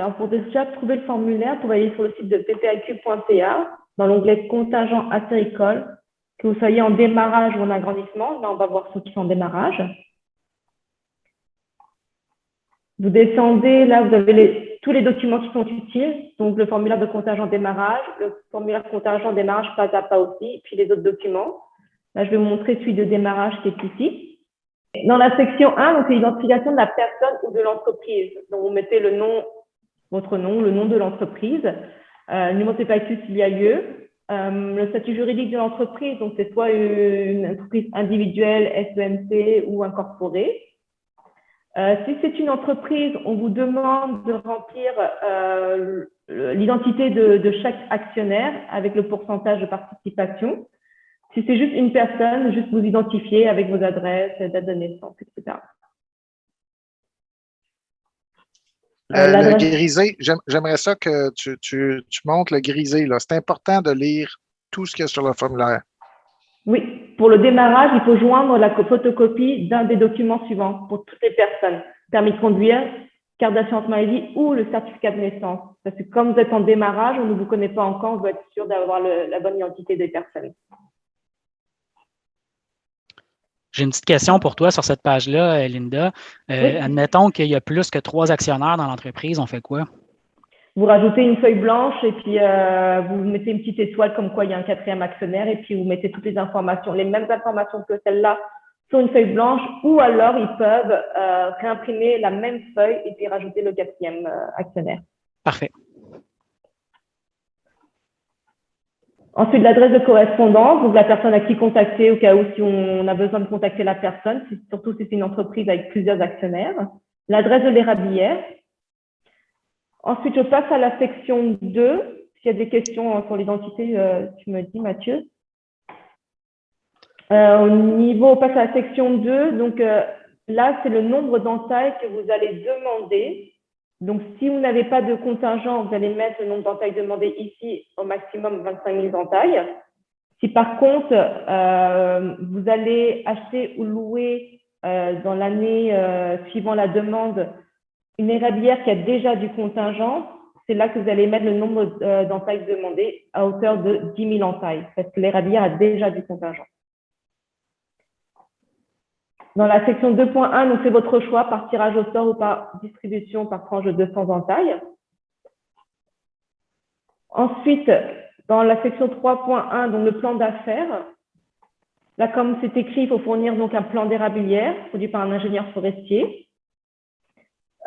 Alors, pour déjà trouver le formulaire, vous pouvez aller sur le site de ppaq.ca, dans l'onglet contingent acéricole, que vous soyez en démarrage ou en agrandissement. Là, on va voir ceux qui sont en démarrage. Vous descendez, là, vous avez tous les documents qui sont utiles, donc le formulaire de contingent démarrage, le formulaire de contingent démarrage pas à pas aussi, puis les autres documents. Là, je vais vous montrer celui de démarrage qui est ici. Dans la section 1, donc c'est l'identification de la personne ou de l'entreprise. Donc, vous mettez le nom, votre nom, le nom de l'entreprise, le numéro de PPAQ s'il y a lieu, le statut juridique de l'entreprise, donc c'est soit une entreprise individuelle, SEMC ou incorporée. Si c'est une entreprise, on vous demande de remplir l'identité de chaque actionnaire avec le pourcentage de participation. Si c'est juste une personne, juste vous identifier avec vos adresses, date de naissance, etc. Le grisé, j'aimerais ça que tu montres le grisé. C'est important de lire tout ce qu'il y a sur le formulaire. Oui, pour le démarrage, il faut joindre la photocopie d'un des documents suivants pour toutes les personnes. Permis de conduire, carte d'assurance maladie ou le certificat de naissance. Parce que comme vous êtes en démarrage, on ne vous connaît pas encore, on doit être sûr d'avoir la bonne identité des personnes. J'ai une petite question pour toi sur cette page-là, Linda. Oui. Admettons qu'il y a plus que 3 actionnaires dans l'entreprise, on fait quoi? Vous rajoutez une feuille blanche et puis vous mettez une petite étoile comme quoi il y a un 4e actionnaire et puis vous mettez toutes les informations, les mêmes informations que celle-là sur une feuille blanche ou alors ils peuvent réimprimer la même feuille et puis rajouter le 4e actionnaire. Parfait. Ensuite, l'adresse de correspondance, donc la personne à qui contacter au cas où si on a besoin de contacter la personne, surtout si c'est une entreprise avec plusieurs actionnaires. L'adresse de l'érablière. Ensuite, je passe à la section 2. S'il y a des questions sur l'identité, tu me dis, Mathieu. On passe à la section 2. Donc là, c'est le nombre d'entailles que vous allez demander. Donc, si vous n'avez pas de contingent, vous allez mettre le nombre d'entailles demandées ici, au maximum 25 000 entailles. Si par contre, vous allez acheter ou louer dans l'année suivant la demande une érablière qui a déjà du contingent, c'est là que vous allez mettre le nombre d'entailles demandées à hauteur de 10 000 entailles, parce que l'érablière a déjà du contingent. Dans la section 2.1, donc c'est votre choix par tirage au sort ou par distribution par tranche de 200 entailles. Ensuite, dans la section 3.1, donc le plan d'affaires, là comme c'est écrit, il faut fournir donc un plan d'érablière produit par un ingénieur forestier.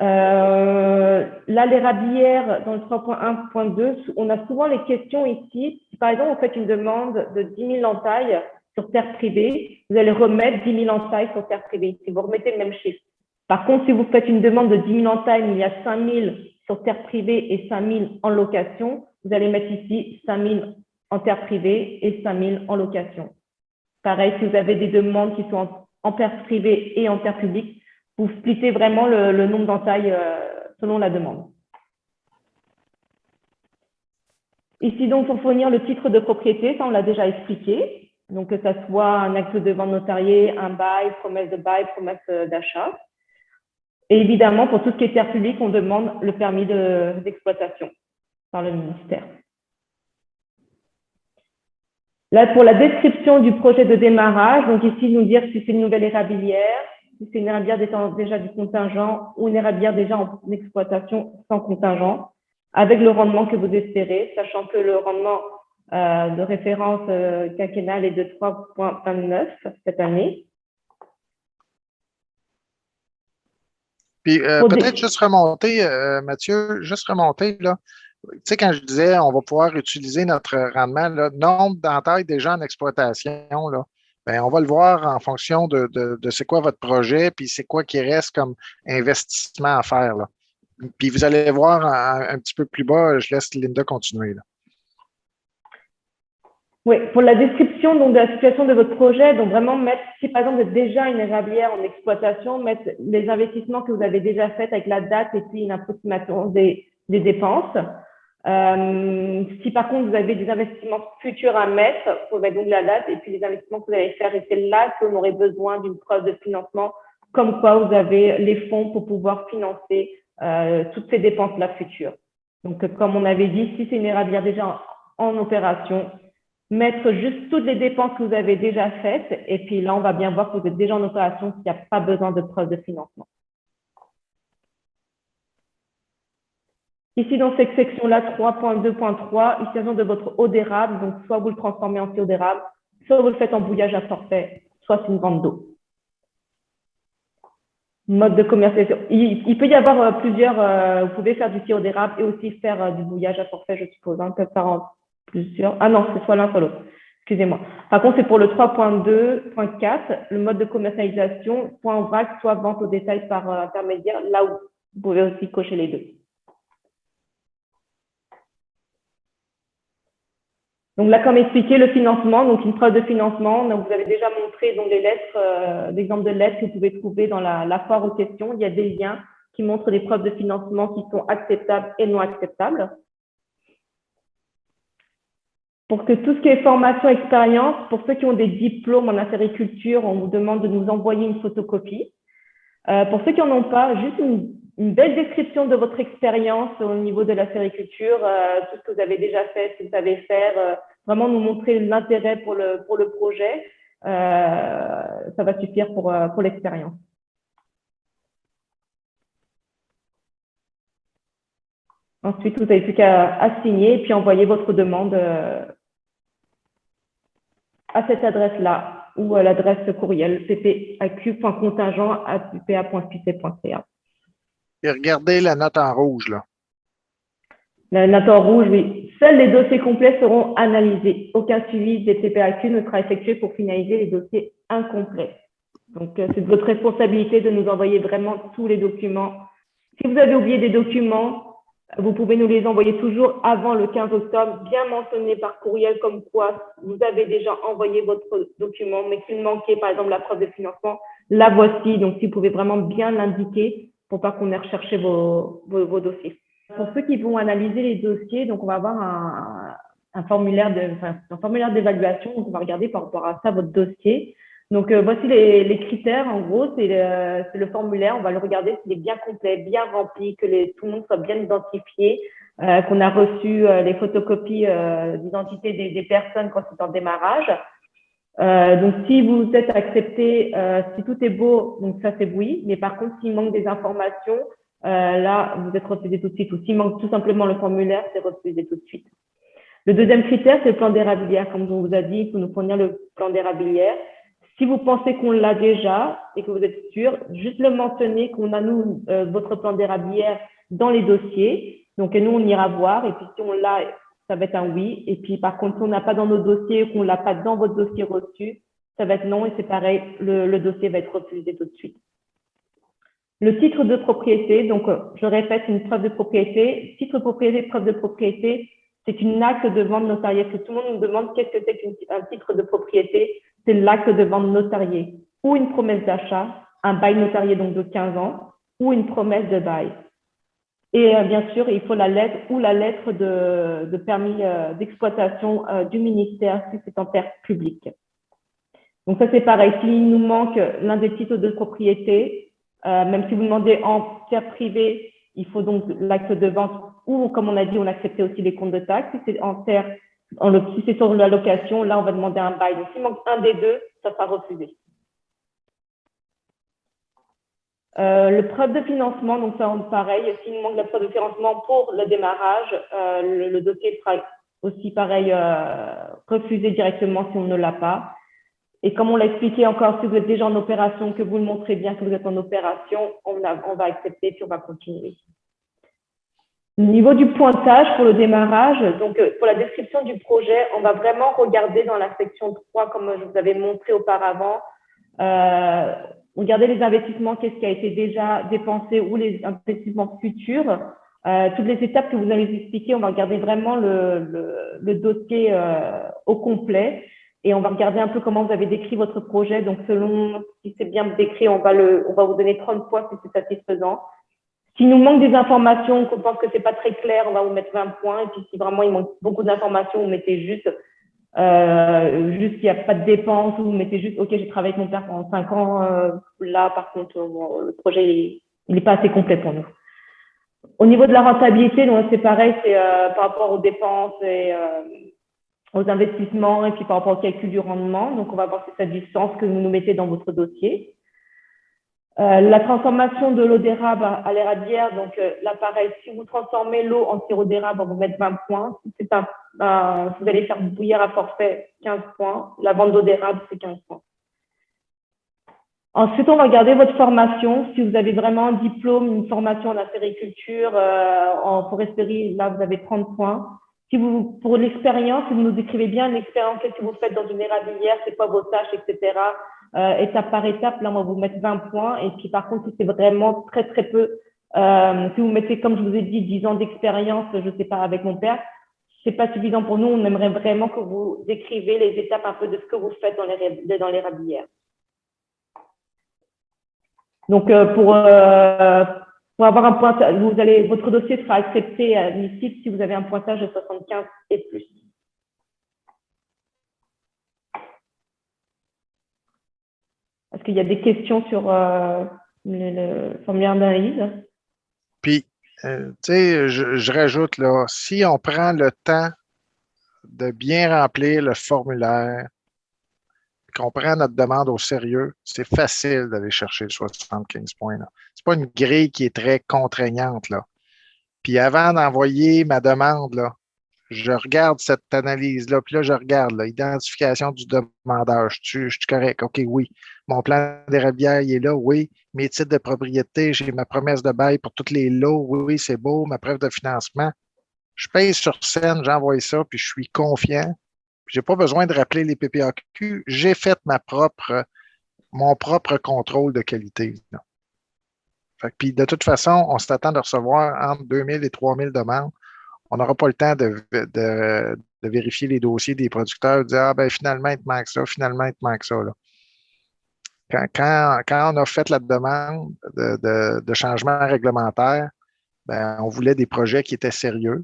Là, l'érablière, dans le 3.1.2, on a souvent les questions ici. Si par exemple, vous faites une demande de 10 000 entailles sur terre privée, vous allez remettre 10 000 entailles sur terre privée, si vous remettez le même chiffre. Par contre, si vous faites une demande de 10 000 entailles, mais il y a 5 000 sur terre privée et 5 000 en location, vous allez mettre ici 5 000 en terre privée et 5 000 en location. Pareil, si vous avez des demandes qui sont en terre privée et en terre publique, vous splittez vraiment le nombre d'entailles selon la demande. Ici, donc, pour fournir le titre de propriété, ça, on l'a déjà expliqué. Donc, que ça soit un acte de vente notarié, un bail, promesse de bail, promesse d'achat. Et évidemment, pour tout ce qui est terre publique, on demande le permis d'exploitation par le ministère. Là, pour la description du projet de démarrage, donc ici, nous dire si c'est une nouvelle érablière, si c'est une érablière déjà du contingent ou une érablière déjà en exploitation sans contingent, avec le rendement que vous espérez, sachant que le rendement de référence quinquennale est de 3,29 cette année. Puis peut-être juste remonter, Mathieu, juste remonter, là. Tu sais, quand je disais on va pouvoir utiliser notre rendement, là, nombre d'entailles déjà en exploitation, là, ben, on va le voir en fonction de c'est quoi votre projet, puis c'est quoi qui reste comme investissement à faire. Là. Puis vous allez voir un petit peu plus bas, je laisse Linda continuer. Là. Oui, pour la description donc, de la situation de votre projet, donc vraiment mettre, si par exemple vous êtes déjà une érablière en exploitation, mettre les investissements que vous avez déjà faits avec la date et puis une approximation des dépenses. Si par contre vous avez des investissements futurs à mettre, vous pouvez mettre donc la date et puis les investissements que vous allez faire, et c'est là qu'on aurait besoin d'une preuve de financement, comme quoi vous avez les fonds pour pouvoir financer toutes ces dépenses-là futures. Donc, comme on avait dit, si c'est une érablière déjà en opération, mettre juste toutes les dépenses que vous avez déjà faites, et puis là, on va bien voir que vous êtes déjà en opération s'il n'y a pas besoin de preuve de financement. Ici, dans cette section-là, 3.2.3, il s'agit de votre eau d'érable, donc soit vous le transformez en sirop d'érable, soit vous le faites en bouillage à forfait, soit c'est une vente d'eau. Mode de commercialisation. Il peut y avoir plusieurs, vous pouvez faire du sirop d'érable et aussi faire du bouillage à forfait, je suppose. On peut faire en plusieurs. Ah non, c'est soit l'un, soit l'autre. Excusez-moi. Par contre, c'est pour le 3.2.4, le mode de commercialisation, soit en vrac, soit vente au détail par intermédiaire, là où vous pouvez aussi cocher les deux. Donc là, comme expliqué, le financement, donc une preuve de financement. Donc, vous avez déjà montré donc, les lettres, l'exemple de lettres que vous pouvez trouver dans la foire aux questions. Il y a des liens qui montrent des preuves de financement qui sont acceptables et non acceptables. Pour que tout ce qui est formation, expérience, pour ceux qui ont des diplômes en acériculture, on vous demande de nous envoyer une photocopie. Pour ceux qui n'en ont pas, juste une belle description de votre expérience au niveau de la sériculture, tout ce que vous avez déjà fait, ce que vous savez faire, vraiment nous montrer l'intérêt pour le projet, ça va suffire pour l'expérience. Ensuite, vous n'avez plus qu'à signer et puis envoyer votre demande à cette adresse-là ou à l'adresse courriel ppaq.contingent@upa.qc.ca. Et regardez la note en rouge, là. La note en rouge, oui. Seuls les dossiers complets seront analysés. Aucun suivi des TPAQ ne sera effectué pour finaliser les dossiers incomplets. Donc, c'est de votre responsabilité de nous envoyer vraiment tous les documents. Si vous avez oublié des documents, vous pouvez nous les envoyer toujours avant le 15 octobre, bien mentionné par courriel comme quoi vous avez déjà envoyé votre document, mais qu'il manquait, par exemple, la preuve de financement. La voici. Donc, si vous pouvez vraiment bien l'indiquer pour pas qu'on ait recherché vos dossiers. Pour ceux qui vont analyser les dossiers, donc on va avoir un formulaire d'évaluation. On va regarder par rapport à ça votre dossier. Donc, voici les critères. En gros, c'est le formulaire. On va le regarder s'il est bien complet, bien rempli, que tout le monde soit bien identifié, qu'on a reçu les photocopies d'identité des personnes quand c'est en démarrage. Donc, si vous êtes accepté, si tout est beau, donc ça c'est oui. Mais par contre, s'il manque des informations, là, vous êtes refusé tout de suite. Ou s'il manque tout simplement le formulaire, c'est refusé tout de suite. Le deuxième critère, c'est le plan d'érablière. Comme on vous a dit, il faut nous fournir le plan d'érablière. Si vous pensez qu'on l'a déjà et que vous êtes sûr, juste le mentionner qu'on a, nous, votre plan d'érablière dans les dossiers. Donc, nous, on ira voir. Et puis, si on l'a, ça va être un oui. Et puis, par contre, si on n'a pas dans nos dossiers ou qu'on ne l'a pas dans votre dossier reçu, ça va être non. Et c'est pareil, le dossier va être refusé tout de suite. Le titre de propriété, donc, je répète, une preuve de propriété. Titre de propriété, preuve de propriété, c'est une acte de vente notariée. Parce que tout le monde nous demande qu'est-ce que c'est qu'un titre de propriété. C'est l'acte de vente notarié ou une promesse d'achat, un bail notarié donc de 15 ans ou une promesse de bail. Et bien sûr, il faut la lettre ou la lettre de permis d'exploitation du ministère si c'est en terre publique. Donc ça, c'est pareil. S'il nous manque l'un des titres de propriété, même si vous demandez en terre privée, il faut donc l'acte de vente ou, comme on a dit, on acceptait aussi les comptes de taxes. Si c'est en terre, si c'est sur la location, là, on va demander un bail. Donc, s'il manque un des deux, ça sera refusé. Le preuve de financement, donc ça, pareil. S'il manque la preuve de financement pour le démarrage, le dossier sera aussi, pareil, refusé directement si on ne l'a pas. Et comme on l'a expliqué encore, si vous êtes déjà en opération, que vous le montrez bien que vous êtes en opération, on va accepter puis on va continuer. Au niveau du pointage pour le démarrage, donc pour la description du projet, on va vraiment regarder dans la section 3, comme je vous avais montré auparavant, regarder les investissements, qu'est-ce qui a été déjà dépensé ou les investissements futurs. Toutes les étapes que vous avez expliquées, on va regarder vraiment le dossier au complet et on va regarder un peu comment vous avez décrit votre projet. Donc, selon si c'est bien décrit, on va vous donner 30 points si c'est satisfaisant. S'il nous manque des informations, qu'on pense que c'est pas très clair, on va vous mettre 20 points. Et puis, si vraiment il manque beaucoup d'informations, vous mettez juste qu'il n'y a pas de dépenses, ou vous mettez juste, OK, j'ai travaillé avec mon père pendant 5 ans. Là, par contre, le projet, il n'est pas assez complet pour nous. Au niveau de la rentabilité, donc c'est pareil, c'est par rapport aux dépenses et aux investissements et puis par rapport au calcul du rendement. Donc, on va voir si ça a du sens que vous nous mettez dans votre dossier. La transformation de l'eau d'érable à l'érablière, donc là, pareil, si vous transformez l'eau en sirop d'érable, on va vous mettre 20 points. Si vous allez faire bouillir à forfait, 15 points. La vente d'eau d'érable, c'est 15 points. Ensuite, on va regarder votre formation. Si vous avez vraiment un diplôme, une formation en acériculture, en foresterie, là, vous avez 30 points. Si vous, pour l'expérience, si vous nous décrivez bien l'expérience, qu'est-ce que vous faites dans une érablière, c'est quoi vos tâches, etc. Étape par étape, là, on va vous mettre 20 points. Et puis, par contre, si c'est vraiment très, très peu, si vous mettez, comme je vous ai dit, 10 ans d'expérience, je ne sais pas, avec mon père, c'est pas suffisant pour nous. On aimerait vraiment que vous décrivez les étapes un peu de ce que vous faites dans l'érablière. Donc, pour avoir un pointage, votre dossier sera accepté à admissible si vous avez un pointage de 75 et plus. Est-ce qu'il y a des questions sur le formulaire d'analyse? Puis, tu sais, je rajoute là, si on prend le temps de bien remplir le formulaire, qu'on prend notre demande au sérieux, c'est facile d'aller chercher le 75 points. Ce n'est pas une grille qui est très contraignante, là. Puis avant d'envoyer ma demande, là, je regarde cette analyse-là, puis là, je regarde l'identification du demandeur. Je suis correct. OK, oui. Mon plan d'érablière, il est là, oui. Mes titres de propriété, j'ai ma promesse de bail pour tous les lots, oui, c'est beau. Ma preuve de financement. Je paye sur scène, j'envoie ça, puis je suis confiant. Je n'ai pas besoin de rappeler les PPAQ. J'ai fait mon propre contrôle de qualité. Puis de toute façon, on s'attend de recevoir entre 2000 et 3000 demandes. On n'aura pas le temps de vérifier les dossiers des producteurs, de dire ah ben finalement, il te manque ça, finalement, il te manque ça. Là. Quand on a fait la demande de changement réglementaire, ben, on voulait des projets qui étaient sérieux.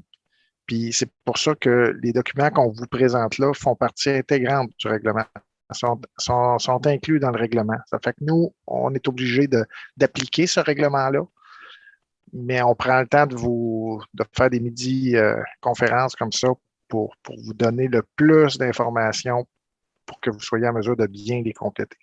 Puis c'est pour ça que les documents qu'on vous présente là font partie intégrante du règlement, sont inclus dans le règlement. Ça fait que nous, on est obligé d'appliquer ce règlement-là, mais on prend le temps de faire des conférences comme ça pour vous donner le plus d'informations pour que vous soyez en mesure de bien les compléter.